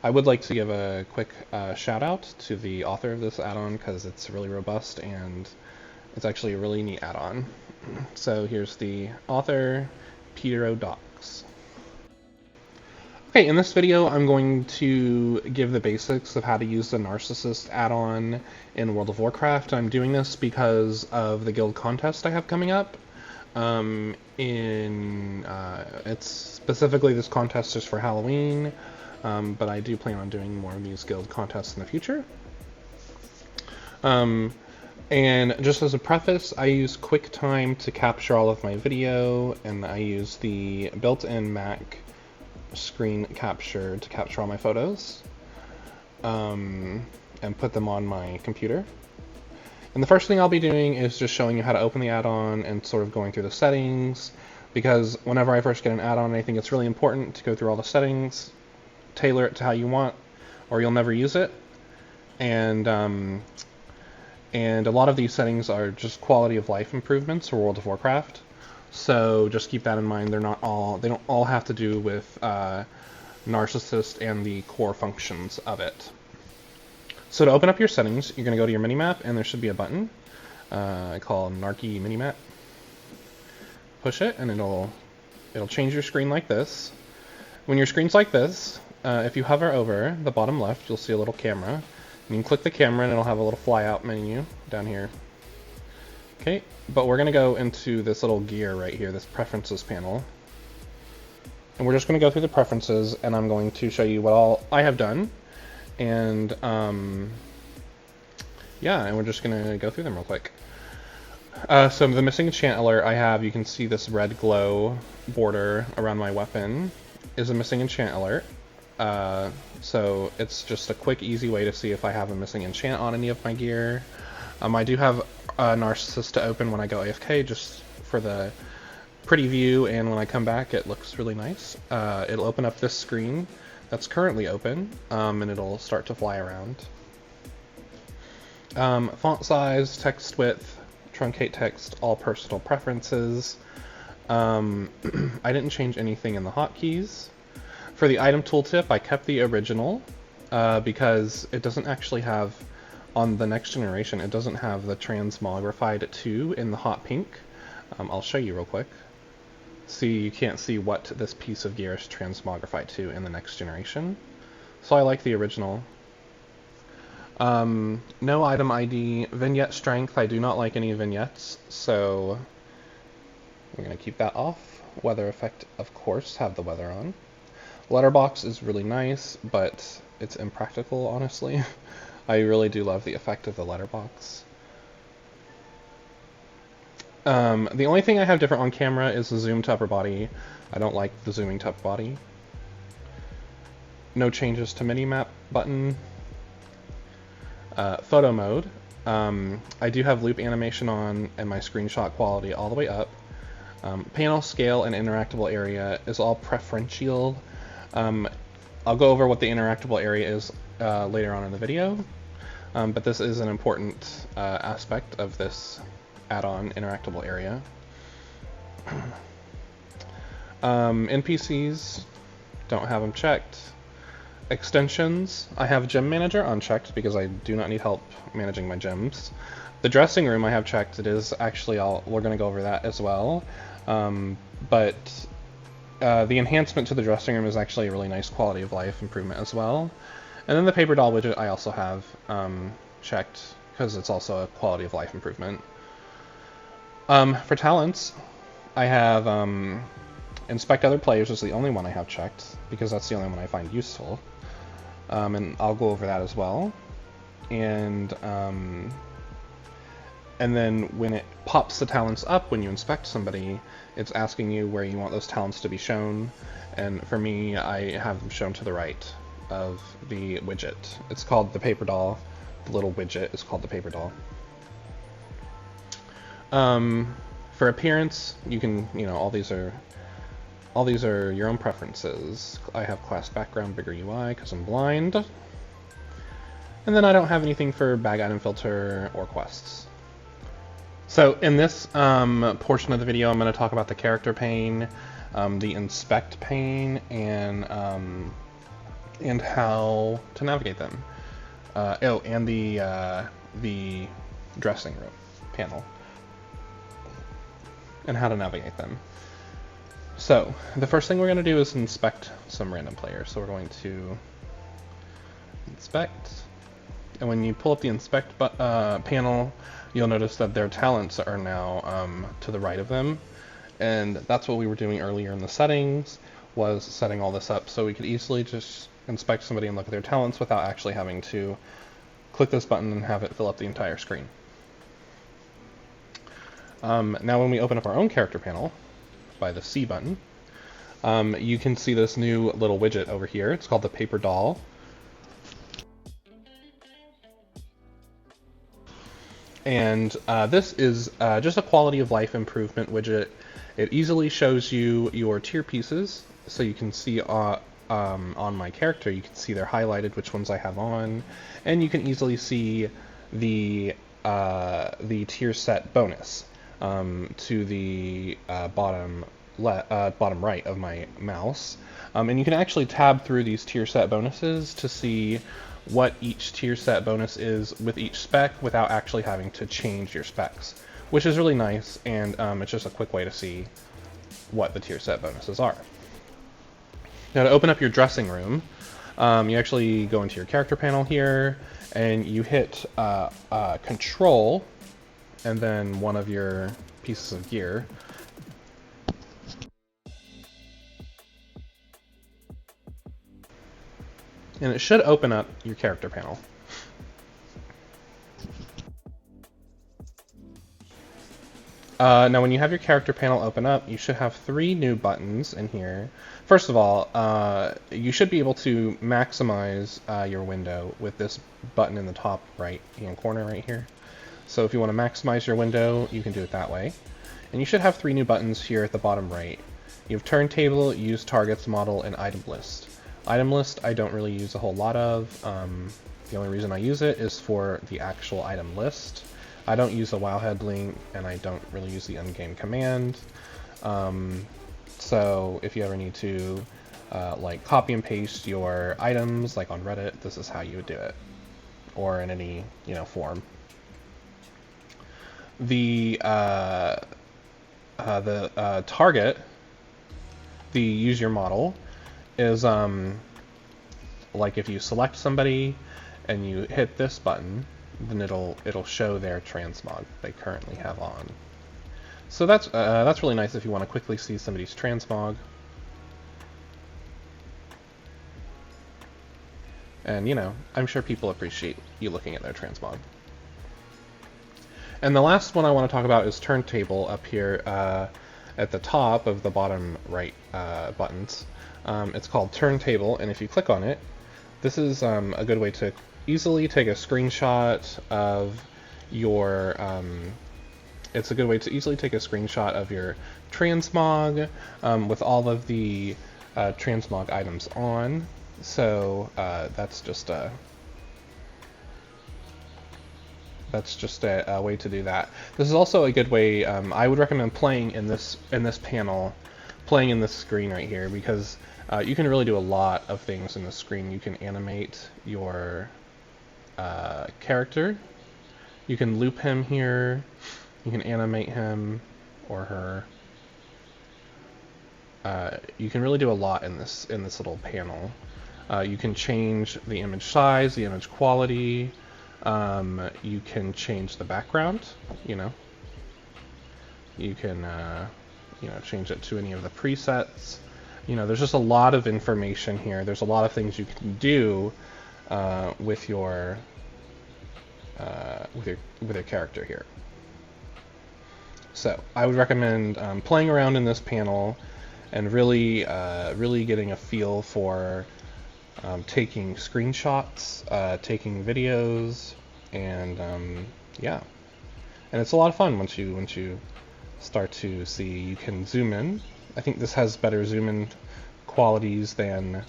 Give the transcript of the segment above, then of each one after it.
I would like to give a quick shout out to the author of this add-on because it's really robust and it's actually a really neat add-on. So here's the author, Peter O'Docs. Okay, in this video I'm going to give the basics of how to use the Narcissus add-on in World of Warcraft. I'm doing this because of the guild contest I have coming up. It's specifically, this contest is for Halloween, but I do plan on doing more of these guild contests in the future. And just as a preface, I use QuickTime to capture all of my video, and I use the built-in Mac screen capture to capture all my photos, and put them on my computer. And the first thing I'll be doing is just showing you how to open the add-on and sort of going through the settings, because whenever I first get an add-on, I think it's really important to go through all the settings, tailor it to how you want, or you'll never use it. And a lot of these settings are just quality of life improvements for World of Warcraft. So just keep that in mind. They don't all have to do with Narcissus and the core functions of it. So to open up your settings, you're going to go to your minimap, and there should be a button I call Narky Minimap. Push it, and it'll change your screen like this. When your screen's like this, if you hover over the bottom left, you'll see a little camera. And you can click the camera, and it'll have a little flyout menu down here. Okay, but we're going to go into this little gear right here, this preferences panel. And we're just going to go through the preferences, and I'm going to show you what all I have done. And yeah, and we're just going to go through them real quick. So the missing enchant alert I have, you can see this red glow border around my weapon is a missing enchant alert. So it's just a quick, easy way to see if I have a missing enchant on any of my gear. I do have Narcissus to open when I go AFK, just for the pretty view, and when I come back it looks really nice. It'll open up this screen that's currently open, and it'll start to fly around. Font size, text width, truncate text, all personal preferences. I didn't change anything in the hotkeys. For the item tooltip, I kept the original because it doesn't actually have, on the next generation, it doesn't have the transmogrified 2 in the hot pink. I'll show you real quick. See, you can't see what this piece of gear is transmogrified to in the next generation. So I like the original. No item ID. Vignette strength, I do not like any vignettes, so we're going to keep that off. Weather effect, of course, have the weather on. Letterbox is really nice, but it's impractical, honestly. I really do love the effect of the letterbox. The only thing I have different on camera is the zoom to upper body. I don't like the zooming to upper body. No changes to minimap button. Photo mode. I do have loop animation on and my screenshot quality all the way up. Panel scale and interactable area is all preferential. I'll go over what the interactable area is later on in the video, but this is an important aspect of this add-on, interactable area. NPCs, don't have them checked. Extensions, I have Gem Manager unchecked because I do not need help managing my gems. The dressing room I have checked. It is actually, we're going to go over that as well. But the enhancement to the dressing room is actually a really nice quality of life improvement as well. And then the paper doll widget I also have checked because it's also a quality of life improvement. For talents, I have inspect other players is the only one I have checked because that's the only one I find useful. And I'll go over that as well. And then when it pops the talents up when you inspect somebody, it's asking you where you want those talents to be shown. And for me, I have them shown to the right of the widget. It's called the paper doll. The little widget is called the paper doll. For appearance, you can, all these are your own preferences. I have class background, bigger UI, because I'm blind. And then I don't have anything for bag item filter or quests. So in this portion of the video, I'm going to talk about the character pane, the inspect pane, and and how to navigate them. Oh, and the dressing room panel, and how to navigate them. So the first thing we're going to do is inspect some random players. So we're going to inspect, and when you pull up the inspect panel, you'll notice that their talents are now to the right of them, and that's what we were doing earlier in the settings, was setting all this up so we could easily just inspect somebody and look at their talents without actually having to click this button and have it fill up the entire screen. Now when we open up our own character panel by the C button, you can see this new little widget over here. It's called the paper doll. And this is just a quality of life improvement widget. It easily shows you your tier pieces, so you can see on my character, you can see they're highlighted, which ones I have on, and you can easily see the tier set bonus to the bottom right of my mouse, and you can actually tab through these tier set bonuses to see what each tier set bonus is with each spec without actually having to change your specs, which is really nice, and it's just a quick way to see what the tier set bonuses are. Now to open up your dressing room, you actually go into your character panel here, and you hit Control, and then one of your pieces of gear. And it should open up your character panel. Now when you have your character panel open up, you should have 3 new buttons in here. First of all, you should be able to maximize your window with this button in the top right hand corner right here. So if you want to maximize your window, you can do it that way. And you should have 3 new buttons here at the bottom right. You have Turntable, Use Targets, Model, and Item List. Item List I don't really use a whole lot of. The only reason I use it is for the actual item list. I don't use the Wowhead link, and I don't really use the endgame command. So if you ever need to like copy and paste your items, like on Reddit, this is how you would do it, or in any form. The target, the use your model, is like if you select somebody and you hit this button, then it'll show their transmog they currently have on. So that's really nice if you want to quickly see somebody's transmog. And I'm sure people appreciate you looking at their transmog. And the last one I want to talk about is Turntable up here at the top of the bottom right buttons. It's called Turntable, and if you click on it, this is a good way to easily take a screenshot of your it's a good way to easily take a screenshot of your transmog with all of the transmog items on. So that's just a way to do that. This is also a good way. I would recommend playing in this panel, playing in this screen right here, because you can really do a lot of things in the screen. You can animate your character. You can loop him here. You can animate him or her. You can really do a lot in this little panel. You can change the image size, the image quality. You can change the background. You can change it to any of the presets. There's just a lot of information here. There's a lot of things you can do with your character here. So I would recommend playing around in this panel and really getting a feel for taking screenshots, taking videos, and yeah. And it's a lot of fun once you start to see. You can zoom in. I think this has better zoom in qualities than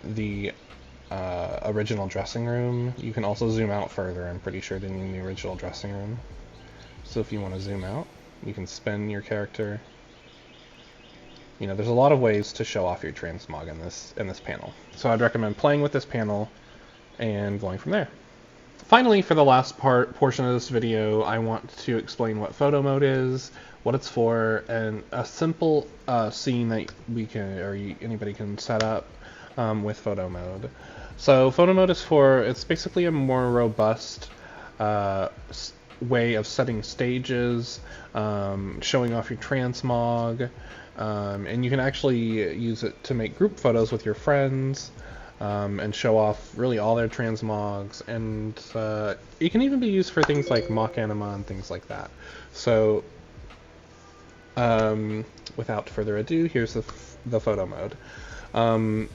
the original dressing room. You can also zoom out further, I'm pretty sure, than in the original dressing room. So if you want to zoom out, you can spin your character. You know, there's a lot of ways to show off your transmog in this panel. So I'd recommend playing with this panel and going from there. Finally, for the last portion of this video, I want to explain what photo mode is, what it's for, and a simple scene that we can, or anybody can set up with photo mode. So photo mode is it's basically a more robust way of setting stages, showing off your transmog, and you can actually use it to make group photos with your friends, and show off really all their transmogs, and it can even be used for things like mock anima and things like that. So without further ado, here's the photo mode.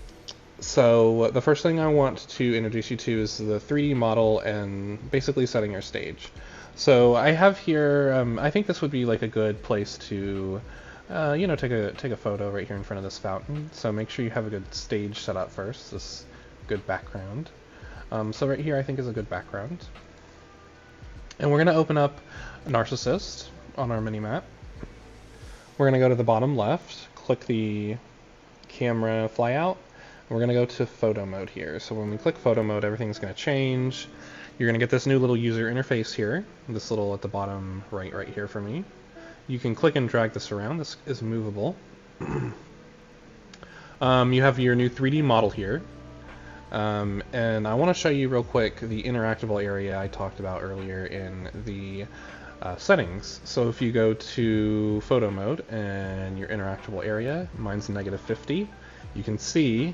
So the first thing I want to introduce you to is the 3D model and basically setting your stage. So I have here, I think this would be like a good place to you know, take a photo right here in front of this fountain. So make sure you have a good stage set up first, this good background. So right here I think is a good background. And we're going to open up Narcissus on our mini-map. We're going to go to the bottom left, click the camera flyout. We're going to go to photo mode here. So when we click photo mode, everything's going to change. You're going to get this new little user interface here, this little at the bottom right here for me. You can click and drag this around. This is movable. You have your new 3D model here. And I want to show you real quick the interactable area I talked about earlier in the settings. So if you go to photo mode and your interactable area, mine's -50, you can see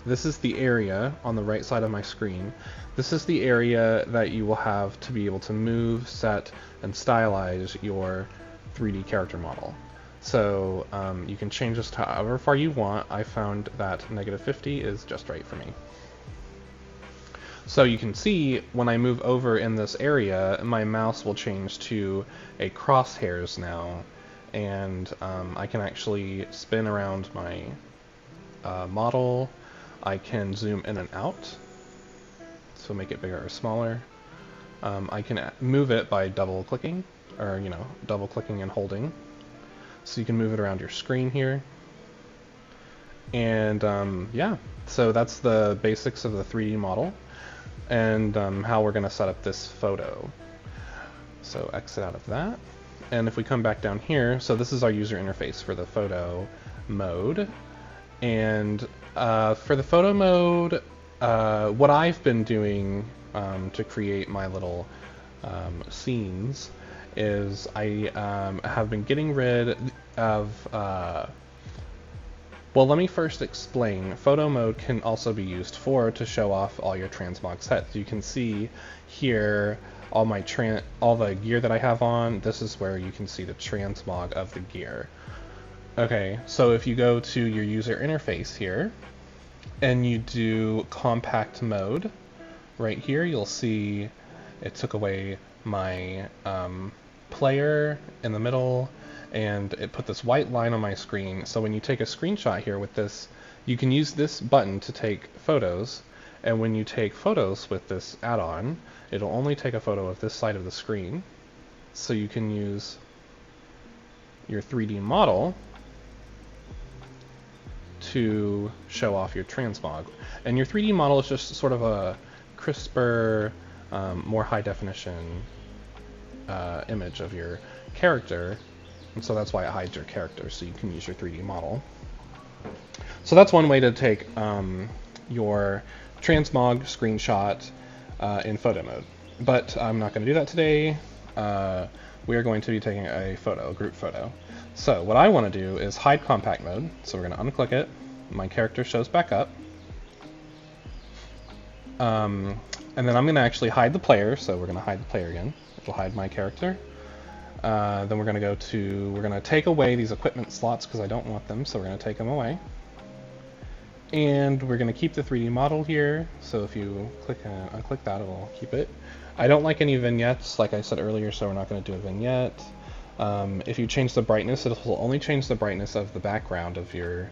this is the area on the right side of my screen. This is the area that you will have to be able to move, set, and stylize your 3D character model. So you can change this to however far you want. I found that -50 is just right for me. So you can see when I move over in this area, my mouse will change to a crosshairs now, and I can actually spin around my model. I can zoom in and out, so make it bigger or smaller. I can move it by double clicking, or double clicking and holding. So you can move it around your screen here. And yeah, so that's the basics of the 3D model and how we're going to set up this photo. So exit out of that. And if we come back down here, so this is our user interface for the photo mode. And for the photo mode, what I've been doing to create my little scenes is I have been getting rid of, well, let me first explain. Photo mode can also be used to show off all your transmog sets. You can see here all the gear that I have on. This is where you can see the transmog of the gear. Okay, so if you go to your user interface here and you do compact mode, right here you'll see it took away my player in the middle, and it put this white line on my screen. So when you take a screenshot here with this, you can use this button to take photos, and when you take photos with this add-on, it'll only take a photo of this side of the screen. So you can use your 3D model to show off your transmog. And your 3D model is just sort of a crisper, more high definition image of your character, and so that's why it hides your character, so you can use your 3D model. So that's one way to take your transmog screenshot in photo mode. But I'm not going to do that today. We are going to be taking a group photo. So what I want to do is hide compact mode. So we're going to unclick it. My character shows back up. And then I'm going to actually hide the player. So we're going to hide the player again. It'll hide my character. Then we're going to take away these equipment slots because I don't want them. So we're going to take them away. And we're going to keep the 3D model here. So if you unclick that, it'll keep it. I don't like any vignettes, like I said earlier, so we're not going to do a vignette. If you change the brightness, it will only change the brightness of the background of your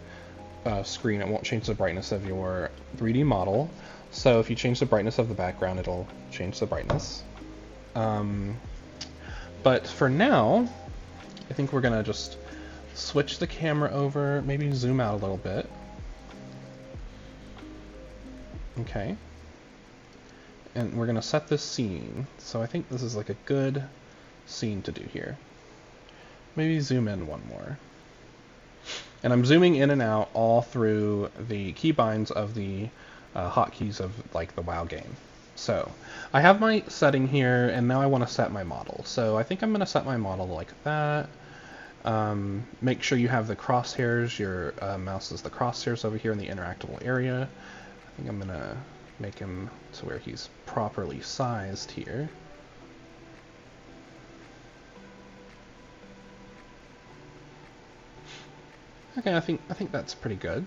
screen. It won't change the brightness of your 3D model. So if you change the brightness of the background, it'll change the brightness. But for now, I think we're going to just switch the camera over, maybe zoom out a little bit. Okay. And we're gonna set this scene. So I think this is like a good scene to do here. Maybe zoom in one more. And I'm zooming in and out all through the keybinds of the hotkeys of like the WoW game. So I have my setting here, and now I want to set my model. So I think I'm going to set my model like that. Make sure you have the crosshairs. Your mouse is the crosshairs over here in the interactable area. I think I'm going to make him to where he's properly sized here. Okay, I think that's pretty good.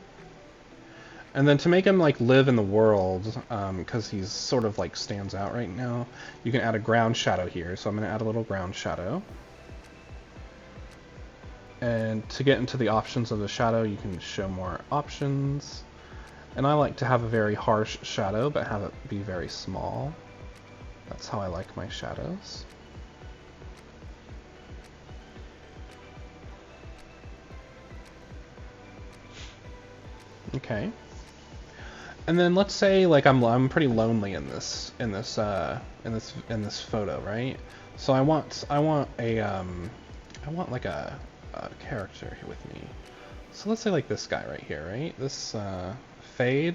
And then to make him like live in the world, because he's sort of like stands out right now, you can add a ground shadow here. So I'm going to add a little ground shadow. And to get into the options of the shadow, you can show more options. And I like to have a very harsh shadow, but have it be very small. That's how I like my shadows. Okay. And then let's say like I'm pretty lonely in this photo, right? So I want like a character with me. So let's say like this guy right here, right? This fade.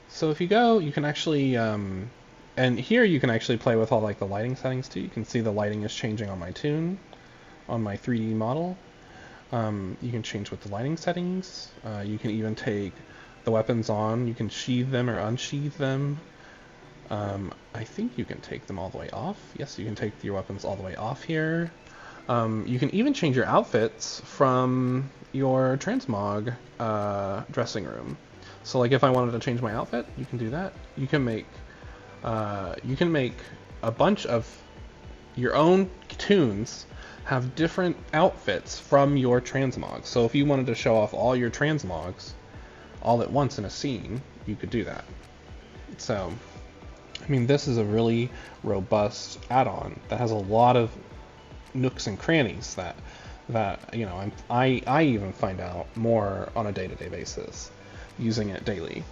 So if you go, you can actually and here you can actually play with all like the lighting settings too. You can see the lighting is changing on my toon, on my 3D model. You can change with the lighting settings. You can even take the weapons on. You can sheathe them or unsheathe them. I think you can take them all the way off. Yes, you can take your weapons all the way off here. You can even change your outfits from your transmog dressing room. So like if I wanted to change my outfit, you can do that. You can make a bunch of your own toons have different outfits from your transmogs. So if you wanted to show off all your transmogs all at once in a scene, you could do that. So, I mean, this is a really robust add-on that has a lot of nooks and crannies that you know, I even find out more on a day-to-day basis using it daily.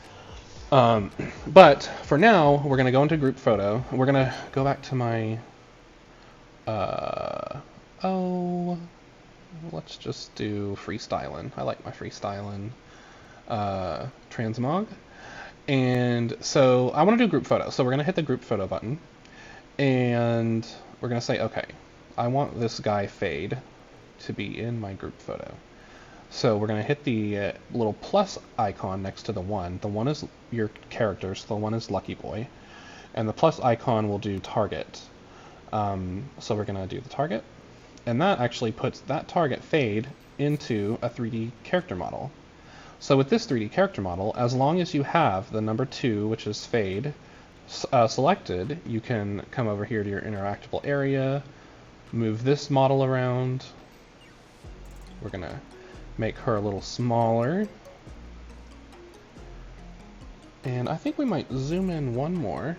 But for now, we're gonna go into group photo. We're gonna go back to my let's just do freestyling. I like my freestyling transmog. And so I want to do group photo. So we're going to hit the group photo button. And we're going to say, okay, I want this guy Fade to be in my group photo. So we're going to hit the little plus icon next to the one. The one is your character, so the one is Lucky Boy. And the plus icon will do target. So we're going to do the target. And that actually puts that target Fade into a 3D character model. So with this 3D character model, as long as you have the number 2, which is Fade, selected, you can come over here to your interactable area, move this model around. We're going to make her a little smaller. And I think we might zoom in one more.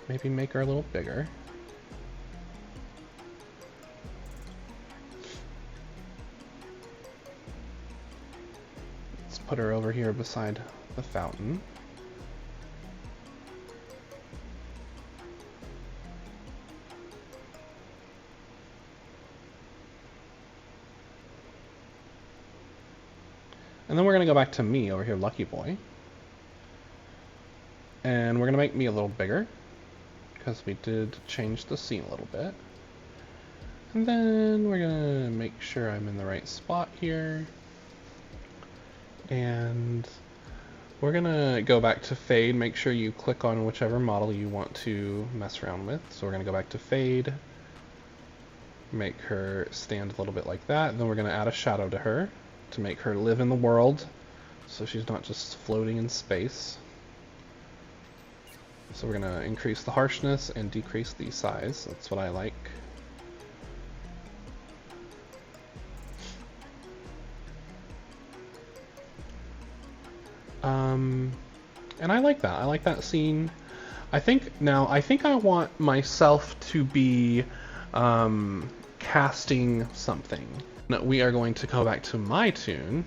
Maybe make her a little bigger. Let's put her over here beside the fountain. And then we're going to go back to me over here, Lucky Boy. And we're going to make me a little bigger, because we did change the scene a little bit. And then we're going to make sure I'm in the right spot here. And we're going to go back to Fade. Make sure you click on whichever model you want to mess around with. So we're going to go back to Fade. Make her stand a little bit like that. And then we're going to add a shadow to her to make her live in the world, so she's not just floating in space. So we're going to increase the harshness and decrease the size. That's what I like. And I like that. I like that scene. I think I want myself to be casting something. Now we are going to go back to my toon.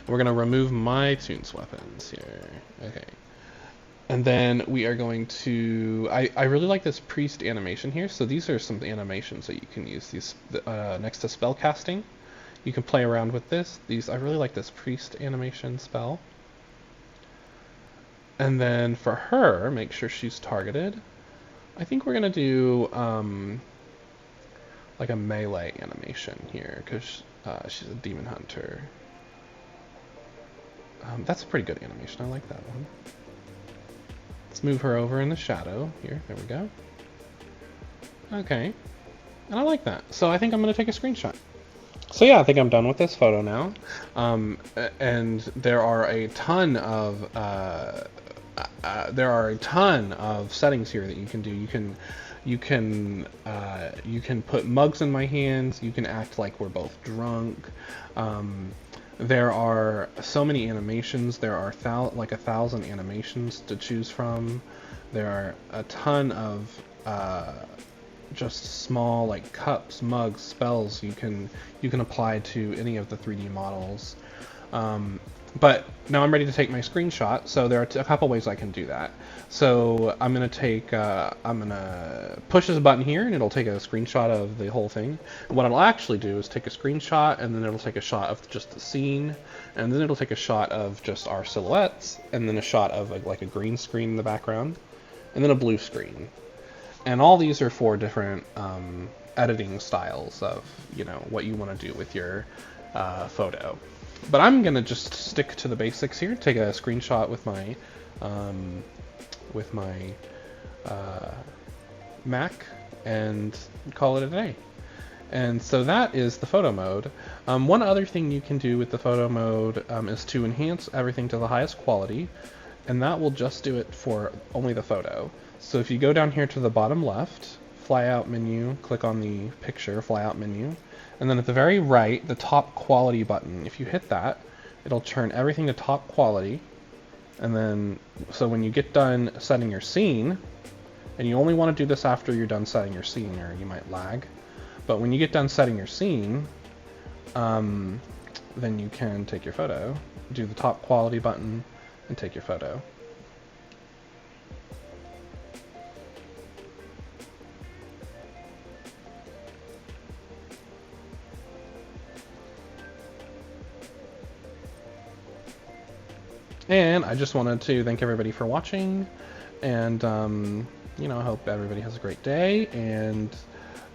We're going to remove my toon's weapons here. Okay. And then we are going to, I really like this priest animation here. So these are some animations that you can use these next to spell casting. You can play around with this. I really like this priest animation spell. And then for her, make sure she's targeted. I think we're going to do like a melee animation here because she's a demon hunter. That's a pretty good animation. I like that one. Let's move her over in the shadow here. There we go. Okay. And I like that. So I think I'm going to take a screenshot. So yeah, I think I'm done with this photo now. And there are a ton of settings here that you can do. You can put mugs in my hands. You can act like we're both drunk. There are so many animations. There are like 1,000 animations to choose from. There are a ton of just small like cups, mugs, spells you can apply to any of the 3D models. But now I'm ready to take my screenshot. So there are a couple ways I can do that. So I'm gonna push this button here, and it'll take a screenshot of the whole thing. And what it'll actually do is take a screenshot, and then it'll take a shot of just the scene, and then it'll take a shot of just our silhouettes, and then a shot of like a green screen in the background, and then a blue screen. And all these are for different editing styles of what you want to do with your photo. But I'm gonna just stick to the basics here. Take a screenshot with my Mac and call it a day. And so that is the photo mode. One other thing you can do with the photo mode is to enhance everything to the highest quality, and that will just do it for only the photo. So if you go down here to the bottom left, fly out menu, click on the picture, fly out menu, and then at the very right, the top quality button. If you hit that, it'll turn everything to top quality. And then, so when you get done setting your scene, and you only want to do this after you're done setting your scene, or you might lag, but when you get done setting your scene, then you can take your photo, do the top quality button, and take your photo. And I just wanted to thank everybody for watching, and I hope everybody has a great day. And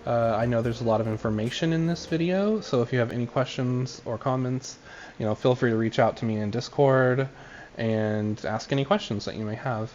I know there's a lot of information in this video, so if you have any questions or comments, feel free to reach out to me in Discord and ask any questions that you may have.